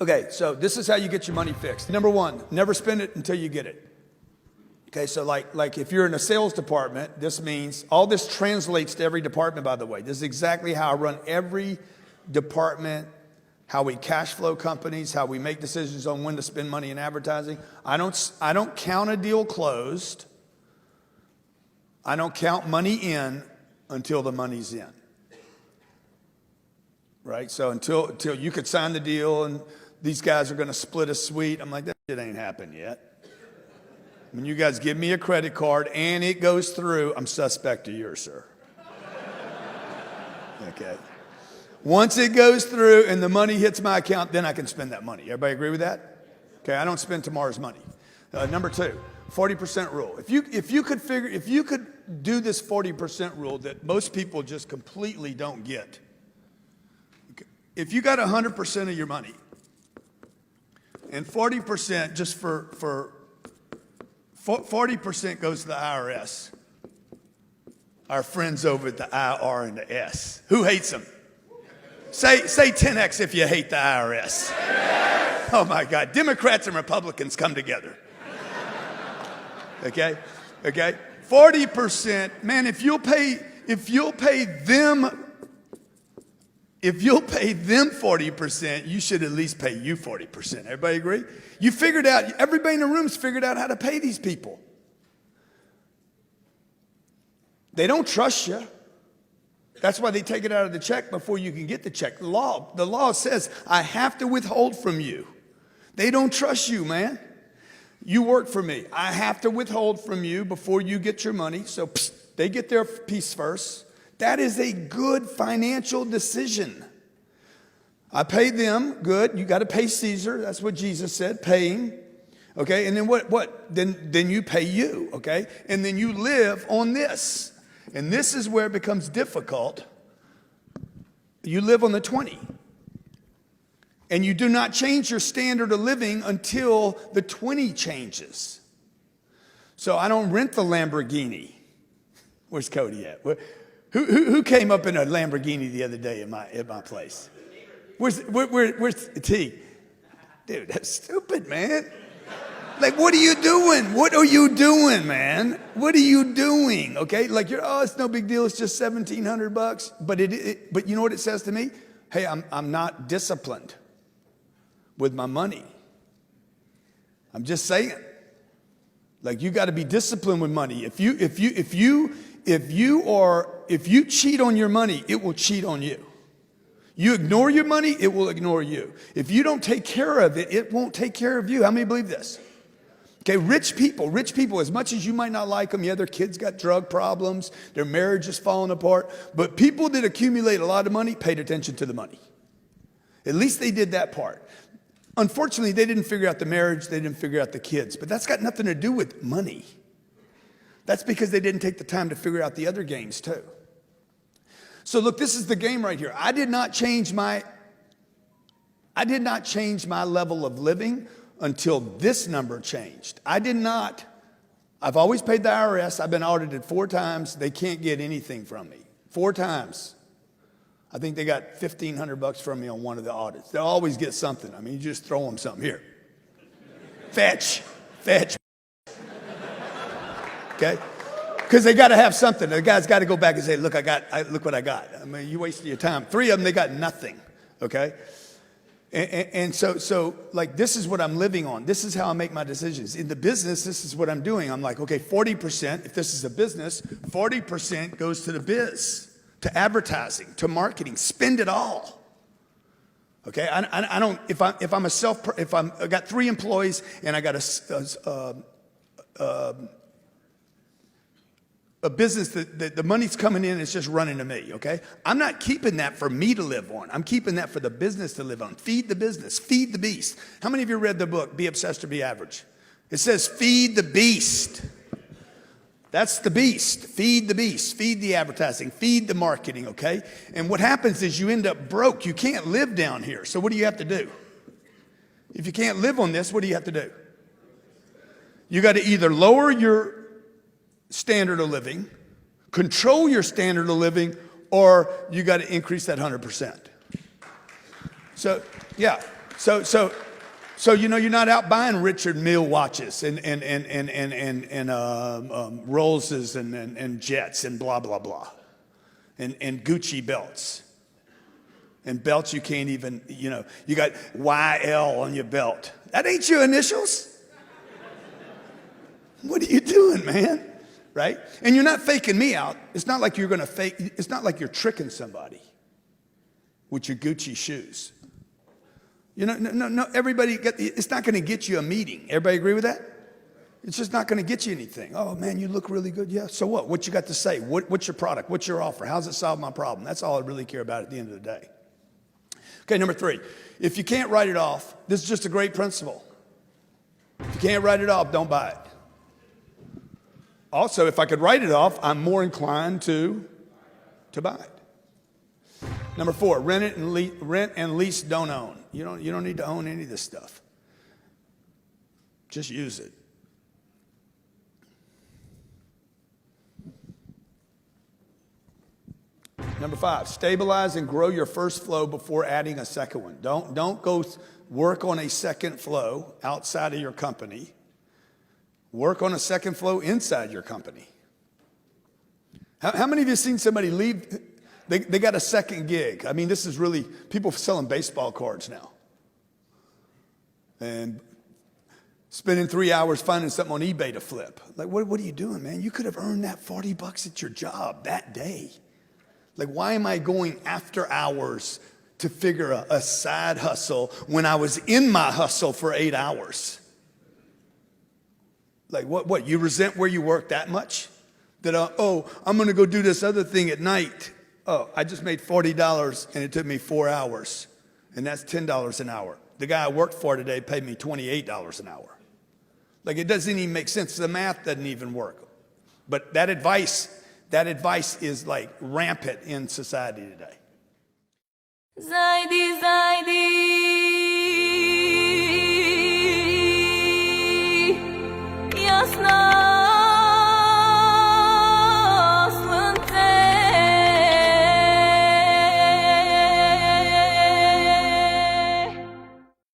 Okay, so this is how you get your money fixed. Number one, never spend it until you get it. Okay, so like if you're in a sales department, this means, all this translates to every department, by the way. This is exactly how I run every department, how we cash flow companies, how we make decisions on when to spend money in advertising. I don't count a deal closed. I don't count money in until the money's in. Right? So until you could sign the deal and these guys are going to split a suite, I'm like, that shit ain't happened yet. When you guys give me a credit card and it goes through, I'm suspect of yours, sir. Okay. Once it goes through and the money hits my account, then I can spend that money. Everybody agree with that? Okay, I don't spend tomorrow's money. Number two, 40% rule. If you could do this 40% rule that most people just completely don't get. Okay. If you got 100% of your money and 40% just for 40% goes to the IRS. Our friends over at the IR and the S. Who hates them? Say 10X if you hate the IRS. Yes. Oh my God, Democrats and Republicans come together. Okay? 40%, man, if you'll pay them 40%, you should at least pay you 40%. Everybody agree? Everybody in the room's figured out how to pay these people. They don't trust you. That's why they take it out of the check before you can get the check. The law says, I have to withhold from you. They don't trust you, man. You work for me. I have to withhold from you before you get your money. So they get their piece first. That is a good financial decision. I pay them, good. You got to pay Caesar. That's what Jesus said, pay him. Okay, and then what? Then you pay you, okay? And then you live on this. And this is where it becomes difficult. You live on the 20. And you do not change your standard of living until the 20 changes. So I don't rent the Lamborghini. Where's Cody at? Who came up in a Lamborghini the other day at my place? Where's T? Dude, that's stupid, man. Like, what are you doing? What are you doing, man? What are you doing? Okay, like it's no big deal. It's just $1,700. But you know what it says to me? Hey, I'm not disciplined with my money. I'm just saying. Like, you got to be disciplined with money. If you cheat on your money, it will cheat on you. You ignore your money, it will ignore you. If you don't take care of it, it won't take care of you. How many believe this? Okay, rich people, as much as you might not like them, yeah, their kids got drug problems, their marriage is falling apart, but people that accumulate a lot of money paid attention to the money. At least they did that part. Unfortunately, they didn't figure out the marriage, they didn't figure out the kids, but that's got nothing to do with money. That's because they didn't take the time to figure out the other games too. So look, this is the game right here. I did not change my level of living until this number changed. I've always paid the IRS. I've been audited 4 times. They can't get anything from me. 4 times. I think they got $1,500 from me on one of the audits. They'll always get something. I mean, you just throw them something. Here. Fetch. Okay? Because they got to have something. The guy's got to go back and say, look what I got. I mean, you wasted your time. 3 of them, they got nothing. Okay? And so like, this is what I'm living on. This is how I make my decisions. In the business, this is what I'm doing. I'm like, okay, 40%, if this is a business, 40% goes to the biz, to advertising, to marketing. Spend it all. Okay? I don't, if I got 3 employees and I got a business that the money's coming in, it's just running to me, okay? I'm not keeping that for me to live on. I'm keeping that for the business to live on. Feed the business, feed the beast. How many of you read the book, Be Obsessed or Be Average? It says, feed the beast. That's the beast. Feed the beast, feed the advertising, feed the marketing, okay? And what happens is you end up broke. You can't live down here. So what do you have to do? If you can't live on this, what do you have to do? You got to either lower your standard of living, control your standard of living, or you got to increase that 100%. So, yeah. So you know you're not out buying Richard Mille watches and Rollses and Jets and blah blah blah, and Gucci belts, and belts you can't even, you know, you got YL on your belt. That ain't your initials. What are you doing, man? Right? And you're not faking me out. It's not like you're going to fake. It's not like you're tricking somebody with your Gucci shoes. You know, no. Everybody it's not going to get you a meeting. Everybody agree with that? It's just not going to get you anything. Oh man, you look really good. Yeah. So what? What you got to say? What's your product? What's your offer? How's it solve my problem? That's all I really care about at the end of the day. Okay, number 3. If you can't write it off, this is just a great principle. If you can't write it off, don't buy it. Also, if I could write it off, I'm more inclined to buy it. Number 4, rent and lease, don't own. You don't need to own any of this stuff. Just use it. Number 5, stabilize and grow your first flow before adding a second one. Don't go work on a second flow outside of your company. Work on a second flow inside your company. How many of you have seen somebody leave? They got a second gig. I mean, this is really, people selling baseball cards now. And spending 3 hours finding something on eBay to flip. Like, what are you doing, man? You could have earned that $40 at your job that day. Like, why am I going after hours to figure a side hustle when I was in my hustle for 8 hours? Like, what? You resent where you work that much? That, I'm going to go do this other thing at night. Oh, I just made $40 and it took me 4 hours. And that's $10 an hour. The guy I worked for today paid me $28 an hour. Like, it doesn't even make sense. The math doesn't even work. But that advice is like rampant in society today.